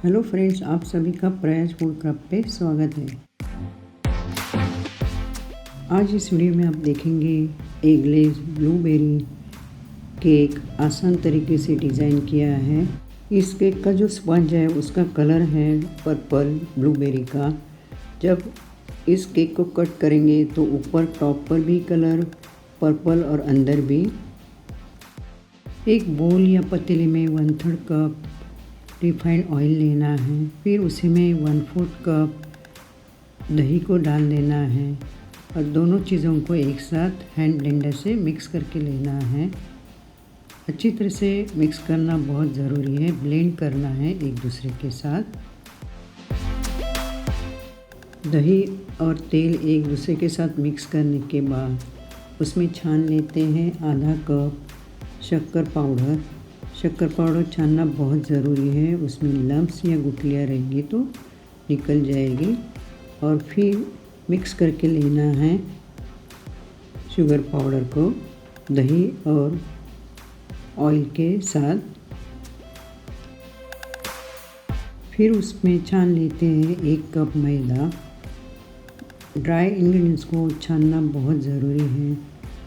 Hello friends, आप सभी का प्रयास फूड क्राफ्ट पे स्वागत है। आज इस वीडियो में आप देखेंगे एगलेस ब्लूबेरी केक आसान तरीके से डिज़ाइन किया है। इस केक का जो स्पंज है उसका कलर है पर्पल ब्लूबेरी का। जब इस केक को कट करेंगे तो ऊपर टॉप पर भी कलर पर्पल और अंदर भी। एक बोल या पतीले में 1/3 कप रिफाइंड ऑयल लेना है। फिर उसी में 1/4 कप दही को डाल देना है और दोनों चीज़ों को एक साथ हैंड ब्लेंडर से मिक्स करके लेना है। अच्छी तरह से मिक्स करना बहुत ज़रूरी है, ब्लेंड करना है एक दूसरे के साथ। दही और तेल एक दूसरे के साथ मिक्स करने के बाद उसमें छान लेते हैं आधा कप शक्कर पाउडर। शक्कर पाउडर छानना बहुत ज़रूरी है, उसमें लम्प्स या गुठलियाँ रहेंगी तो निकल जाएगी। और फिर मिक्स करके लेना है शुगर पाउडर को दही और ऑयल के साथ। फिर उसमें छान लेते हैं 1 कप मैदा। ड्राई इंग्रेडिएंट्स को छानना बहुत ज़रूरी है,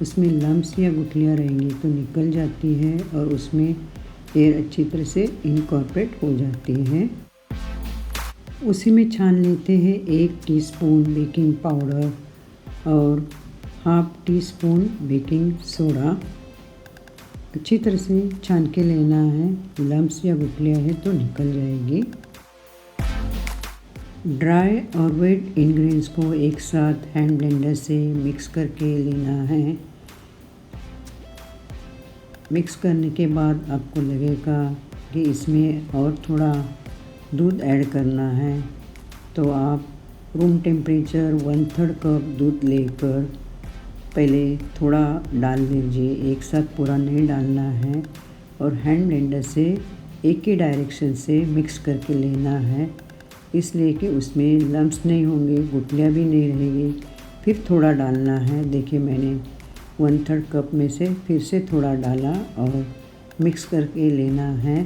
उसमें लम्प्स या गुठलियाँ रहेंगी तो निकल जाती है और उसमें एयर अच्छी तरह से इनकॉर्पोरेट हो जाती है। उसी में छान लेते हैं 1 टीस्पून बेकिंग पाउडर और ½ टीस्पून बेकिंग सोडा। अच्छी तरह से छान के लेना है, लम्प्स या गुठलियाँ है तो निकल जाएगी। ड्राई और वेट इंग्रेडिएंट्स को एक साथ हैंड ब्लेंडर से मिक्स करके लेना है। मिक्स करने के बाद आपको लगेगा कि इसमें और थोड़ा दूध ऐड करना है तो आप रूम टेम्परेचर 1/3 कप दूध लेकर पहले थोड़ा डाल दीजिए, एक साथ पूरा नहीं डालना है। और हैंड ब्लेंडर से एक ही डायरेक्शन से मिक्स करके लेना है, इसलिए कि उसमें लम्प्स नहीं होंगे, गुठलियाँ भी नहीं रहेगी। फिर थोड़ा डालना है। देखिए मैंने 1/3 कप में से फिर से थोड़ा डाला और मिक्स करके लेना है।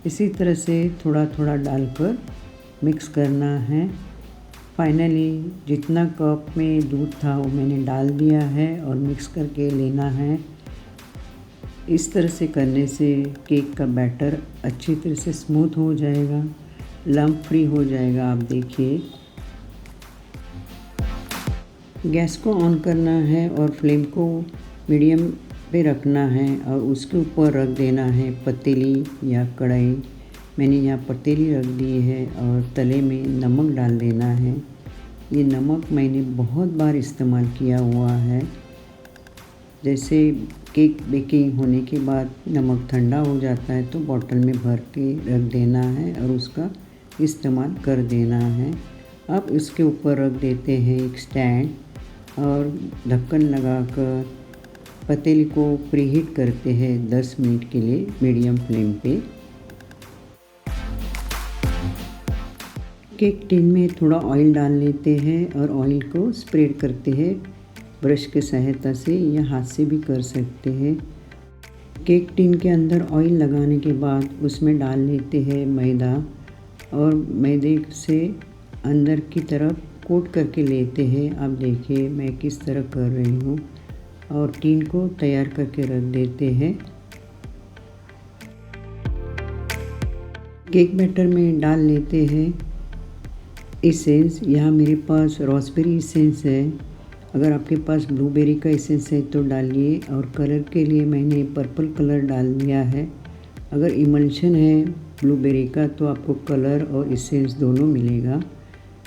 इसी तरह से थोड़ा थोड़ा डालकर मिक्स करना है। फाइनली जितना कप में दूध था वो मैंने डाल दिया है और मिक्स करके लेना है। इस तरह से करने से केक का बैटर अच्छी तरह से स्मूथ हो जाएगा, लम्प फ्री हो जाएगा। आप देखिए, गैस को ऑन करना है और फ्लेम को मीडियम पे रखना है और उसके ऊपर रख देना है पतीली या कढ़ाई। मैंने यहाँ पतीली रख दी है और तले में नमक डाल देना है। ये नमक मैंने बहुत बार इस्तेमाल किया हुआ है। जैसे केक बेकिंग होने के बाद नमक ठंडा हो जाता है तो बॉटल में भर के रख देना है और उसका इस्तेमाल कर देना है। अब इसके ऊपर रख देते हैं एक स्टैंड और ढक्कन लगाकर पतीली को प्रीहीट करते हैं 10 मिनट के लिए मीडियम फ्लेम पे। केक टिन में थोड़ा ऑयल डाल लेते हैं और ऑयल को स्प्रेड करते हैं ब्रश की सहायता से या हाथ से भी कर सकते हैं। केक टिन के अंदर ऑयल लगाने के बाद उसमें डाल लेते हैं मैदा और मैदे से अंदर की तरफ कोट करके लेते हैं। आप देखिए मैं किस तरह कर रही हूँ और टिन को तैयार करके रख देते हैं। केक बैटर में डाल लेते हैं एसेंस। यहाँ मेरे पास रॉसबेरी एसेंस है, अगर आपके पास ब्लूबेरी का एसेंस है तो डालिए। और कलर के लिए मैंने पर्पल कलर डाल दिया है। अगर इमल्शन है ब्लूबेरी का तो आपको कलर और एसेंस दोनों मिलेगा।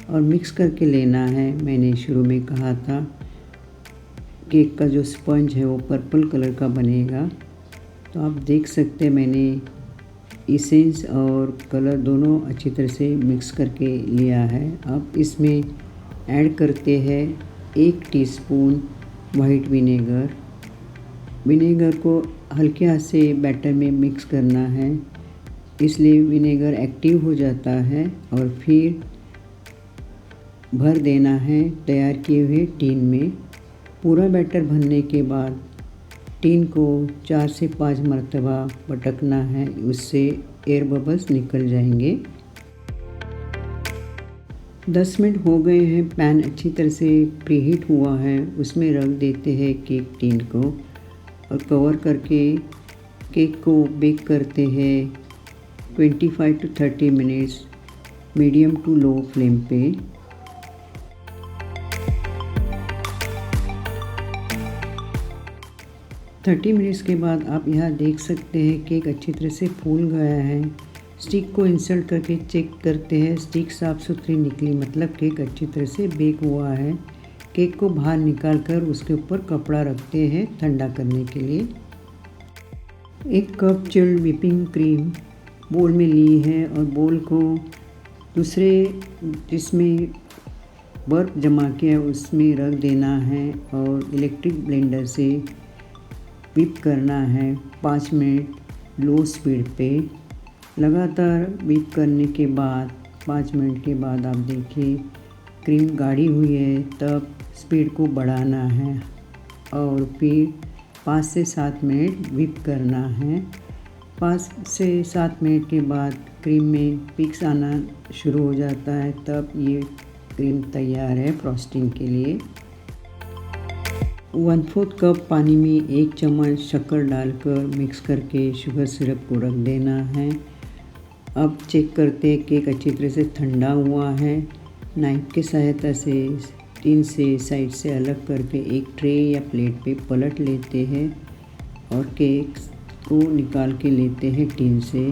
और मिक्स करके लेना है। मैंने शुरू में कहा था केक का जो स्पंज है वो पर्पल कलर का बनेगा, तो आप देख सकते हैं मैंने एसेंस और कलर दोनों अच्छी तरह से मिक्स करके लिया है। अब इसमें ऐड करते हैं 1 टीस्पून वाइट विनेगर। विनेगर को हल्के हाथ से बैटर में मिक्स करना है, इसलिए विनेगर एक्टिव हो जाता है। और फिर भर देना है तैयार किए हुए टिन में। पूरा बैटर भरने के बाद टिन को 4 से 5 मरतबा पटकना है, उससे एयर बबल्स निकल जाएंगे। 10 मिनट हो गए हैं। पैन अच्छी तरह से प्रीहीट हुआ है। उसमें रख देते हैं केक टिन को और कवर करके केक को बेक करते हैं 25 to 30 minutes medium to low flame पे। थर्टी मिनट्स के बाद आप यहाँ देख सकते हैं केक अच्छी तरह से फूल गया है। स्टिक को इंसर्ट करके चेक करते हैं, स्टिक साफ़ सुथरी निकली मतलब केक अच्छी तरह से बेक हुआ है। केक को बाहर निकाल कर उसके ऊपर कपड़ा रखते हैं ठंडा करने के लिए। 1 कप चिल्ड व्हिपिंग क्रीम बोल में ली है और बोल को दूसरे जिसमें बर्फ़ जमा किया उसमें रख देना है और इलेक्ट्रिक ब्लेंडर से व्हिप करना है 5 मिनट लो स्पीड पे। लगातार व्हिप करने के बाद 5 मिनट के बाद आप देखिए क्रीम गाढ़ी हुई है, तब स्पीड को बढ़ाना है और फिर 5 से 7 मिनट व्हिप करना है। 5 से 7 मिनट के बाद क्रीम में पिक्स आना शुरू हो जाता है, तब ये क्रीम तैयार है फ्रॉस्टिंग के लिए। 1/4 कप पानी में 1 चम्मच शक्कर डालकर मिक्स करके शुगर सिरप को रख देना है। अब चेक करते केक अच्छी तरह से ठंडा हुआ है। नाइफ की सहायता से टिन से साइड से अलग करके एक ट्रे या प्लेट पे पलट लेते हैं और केक को निकाल के लेते हैं टिन से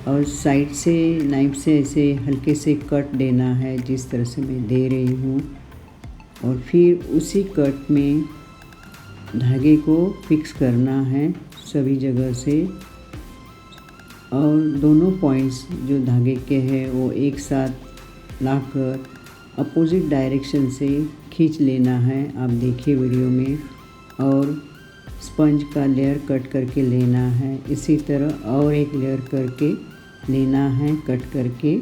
और साइड से नाइफ से ऐसे हल्के से कट देना है जिस तरह से मैं दे रही हूँ और फिर उसी कट में धागे को फिक्स करना है सभी जगह से और दोनों पॉइंट्स जो धागे के हैं वो एक साथ लाकर अपोजिट डायरेक्शन से खींच लेना है। आप देखिए वीडियो में। और स्पंज का लेयर कट करके लेना है। इसी तरह और एक लेयर करके लेना है कट करके।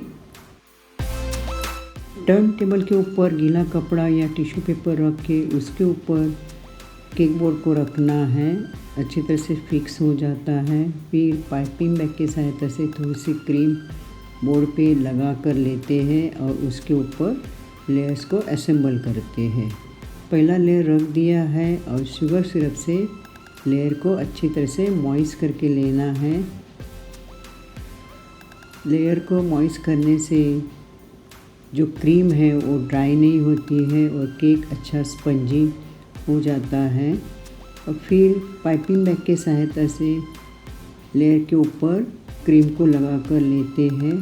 टर्न टेबल के ऊपर गीला कपड़ा या टिश्यू पेपर रख के उसके ऊपर केक बोर्ड को रखना है। अच्छी तरह से फिक्स हो जाता है। फिर पाइपिंग बैग की सहायता से थोड़ी सी क्रीम बोर्ड पे लगा कर लेते हैं और उसके ऊपर लेयर्स को असेंबल करते हैं। पहला लेयर रख दिया है और शुगर सिरप से लेयर को अच्छी तरह से मॉइस्ट करके लेना है। लेयर को मॉइस्ट करने से जो क्रीम है वो ड्राई नहीं होती है और केक अच्छा स्पंजी हो जाता है। और फिर पाइपिंग बैग के सहायता से लेयर के ऊपर क्रीम को लगा कर लेते हैं।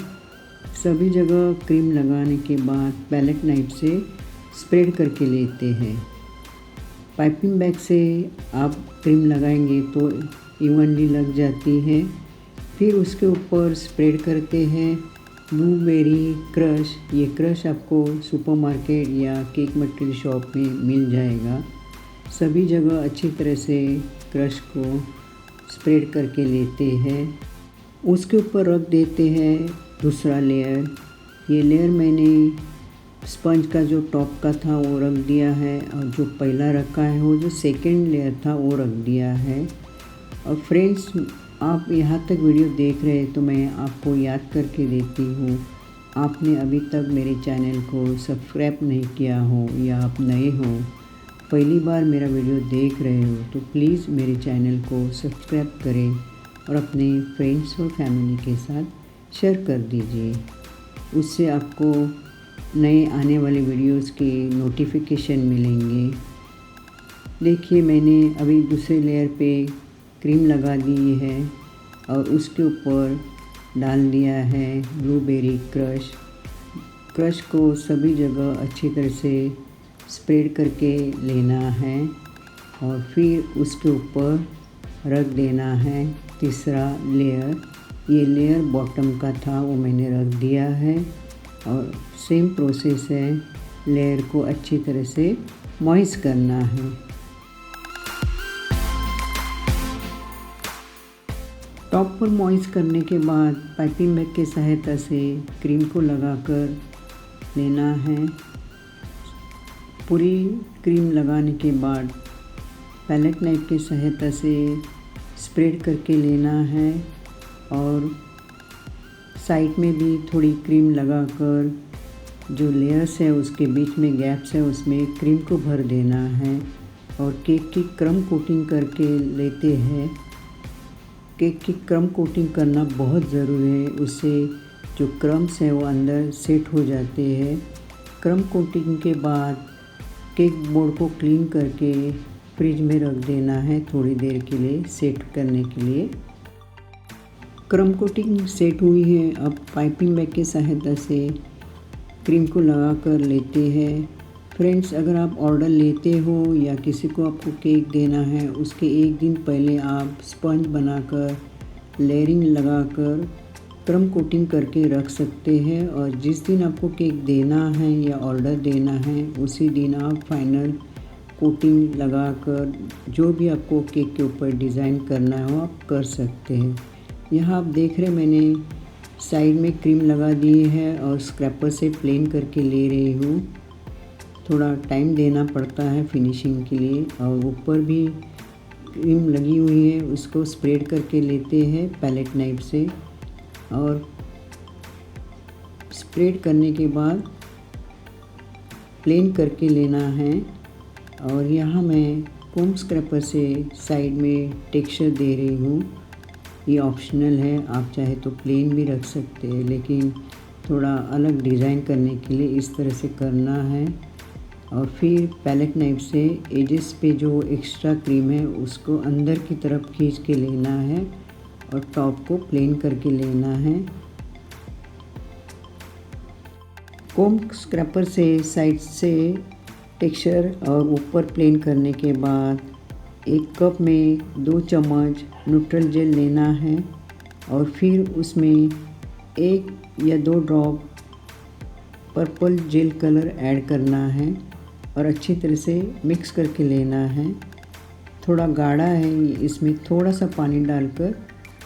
सभी जगह क्रीम लगाने के बाद पैलेट नाइफ से स्प्रेड करके लेते हैं। पाइपिंग बैग से आप क्रीम लगाएंगे तो इवनली लग जाती है। फिर उसके ऊपर स्प्रेड करते हैं ब्लूबेरी क्रश। ये क्रश आपको सुपरमार्केट या केक मटेरियल शॉप में मिल जाएगा। सभी जगह अच्छी तरह से क्रश को स्प्रेड करके लेते हैं। उसके ऊपर रख देते हैं दूसरा लेयर। ये लेयर मैंने स्पंज का जो टॉप का था वो रख दिया है और जो पहला रखा है वो जो सेकंड लेयर था वो रख दिया है। और फ्रेंड्स, आप यहाँ तक वीडियो देख रहे हैं तो मैं आपको याद करके देती हूँ, आपने अभी तक मेरे चैनल को सब्सक्राइब नहीं किया हो या आप नए हो, पहली बार मेरा वीडियो देख रहे हो तो प्लीज़ मेरे चैनल को सब्सक्राइब करें और अपने फ्रेंड्स और फैमिली के साथ शेयर कर दीजिए। उससे आपको नए आने वाले वीडियोस के नोटिफिकेशन मिलेंगे। देखिए, मैंने अभी दूसरे लेयर पे क्रीम लगा दी है और उसके ऊपर डाल दिया है ब्लूबेरी क्रश। क्रश को सभी जगह अच्छी तरह से स्प्रेड करके लेना है और फिर उसके ऊपर रख देना है तीसरा लेयर। ये लेयर बॉटम का था वो मैंने रख दिया है और सेम प्रोसेस है। लेयर को अच्छी तरह से मॉइस्ट करना है। टॉप पर मॉइस्ट करने के बाद पाइपिंग बैग की सहायता से क्रीम को लगाकर लेना है। पूरी क्रीम लगाने के बाद पैलेट नाइफ की सहायता से स्प्रेड करके लेना है और साइड में भी थोड़ी क्रीम लगाकर जो लेयर्स है उसके बीच में गैप्स है उसमें क्रीम को भर देना है और केक की क्रम कोटिंग करके लेते हैं। केक की क्रम कोटिंग करना बहुत ज़रूरी है, उससे जो क्रम्स हैं वो अंदर सेट हो जाते हैं। क्रम कोटिंग के बाद केक बोर्ड को क्लीन करके फ्रिज में रख देना है थोड़ी देर के लिए सेट करने के लिए। क्रम कोटिंग सेट हुई है, अब पाइपिंग बैग की सहायता से क्रीम को लगा कर लेते हैं। फ्रेंड्स, अगर आप ऑर्डर लेते हो या किसी को आपको केक देना है, उसके एक दिन पहले आप स्पंज बनाकर लेयरिंग लगाकर क्रम कोटिंग करके रख सकते हैं और जिस दिन आपको केक देना है या ऑर्डर देना है उसी दिन आप फाइनल कोटिंग लगाकर जो भी आपको केक के ऊपर डिज़ाइन करना हो आप कर सकते हैं। यहाँ आप देख रहे हैं मैंने साइड में क्रीम लगा दी है और स्क्रैपर से प्लेन करके ले रही हूँ। थोड़ा टाइम देना पड़ता है फिनिशिंग के लिए और ऊपर भी क्रीम लगी हुई है उसको स्प्रेड करके लेते हैं पैलेट नाइफ से और स्प्रेड करने के बाद प्लेन करके लेना है। और यहाँ मैं कोम स्क्रैपर से साइड में टेक्सचर दे रही हूँ। ये ऑप्शनल है, आप चाहे तो प्लेन भी रख सकते हैं, लेकिन थोड़ा अलग डिज़ाइन करने के लिए इस तरह से करना है। और फिर पैलेट नाइफ से एजेस पे जो एक्स्ट्रा क्रीम है उसको अंदर की तरफ खींच के लेना है और टॉप को प्लेन करके लेना है। कोम स्क्रैपर से साइड से टेक्सचर और ऊपर प्लेन करने के बाद एक कप में 2 चम्मच न्यूट्रल जेल लेना है और फिर उसमें 1 या 2 drop purple jail colour add करना है और अच्छी तरह से मिक्स करके लेना है। थोड़ा गाढ़ा है, इसमें थोड़ा सा पानी डालकर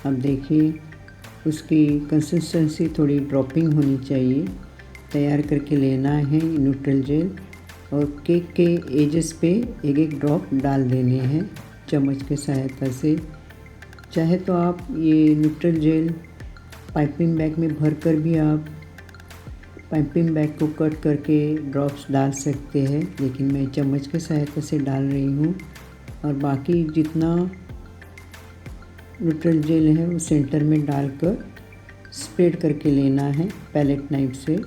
अब देखिए उसकी कंसिस्टेंसी थोड़ी ड्रॉपिंग होनी चाहिए। तैयार करके लेना है न्यूट्रल जेल और केक के एजेस पे एक एक ड्रॉप डाल देने हैं चम्मच के सहायता से। चाहे तो आप ये न्यूट्रल जेल पाइपिंग बैग में भर कर भी आप पाइपिंग बैग को कट करके ड्रॉप्स डाल सकते हैं, लेकिन मैं चम्मच के सहायता से डाल रही हूँ। और बाकी जितना न्यूट्रल जेल है वो सेंटर में डालकर स्प्रेड करके लेना है पैलेट नाइफ से।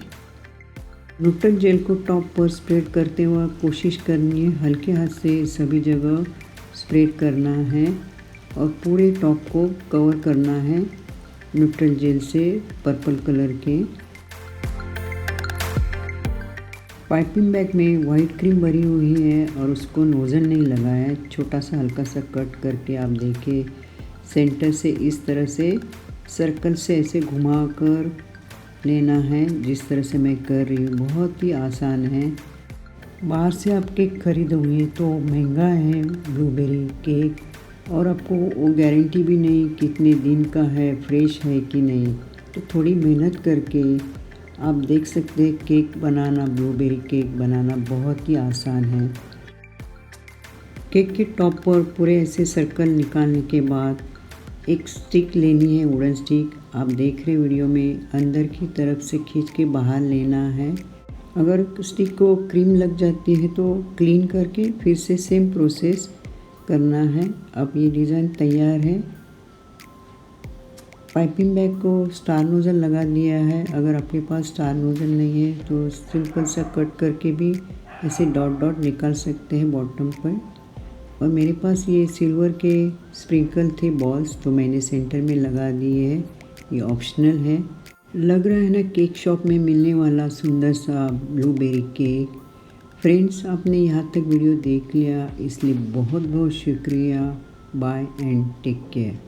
न्यूट्रल जेल को टॉप पर स्प्रेड करते हुए कोशिश करनी है हल्के हाथ से सभी जगह स्प्रेड करना है और पूरे टॉप को कवर करना है न्यूट्रल जेल से पर्पल कलर के। पाइपिंग बैग में वाइट क्रीम भरी हुई है और उसको नोज़ल नहीं लगाया, छोटा सा हल्का सा कट करके आप देखिए सेंटर से इस तरह से सर्कल से ऐसे घुमाकर लेना है जिस तरह से मैं कर रही हूँ। बहुत ही आसान है। बाहर से आप केक खरीदोगे तो महंगा है ब्लूबेरी केक और आपको वो गारंटी भी नहीं कितने दिन का है, फ्रेश है कि नहीं। तो थोड़ी मेहनत करके आप देख सकते हैं केक बनाना, ब्लूबेरी केक बनाना बहुत ही आसान है। केक के टॉप पर पूरे ऐसे सर्कल निकालने के बाद एक स्टिक लेनी है, वुडन स्टिक। आप देख रहे वीडियो में अंदर की तरफ से खींच के बाहर लेना है। अगर स्टिक को क्रीम लग जाती है तो क्लीन करके फिर से सेम प्रोसेस करना है। अब ये डिज़ाइन तैयार है। पाइपिंग बैग को स्टार नोज़ल लगा दिया है। अगर आपके पास स्टार नोज़ल नहीं है तो सिंपल सा कट करके भी ऐसे डॉट डॉट निकाल सकते हैं बॉटम पर। और मेरे पास ये सिल्वर के स्प्रिंकल थे बॉल्स, तो मैंने सेंटर में लगा दिए हैं। ये ऑप्शनल है। लग रहा है ना केक शॉप में मिलने वाला सुंदर सा ब्लूबेरी केक। फ्रेंड्स, आपने यहाँ तक वीडियो देख लिया इसलिए बहुत बहुत शुक्रिया। Bye and take care.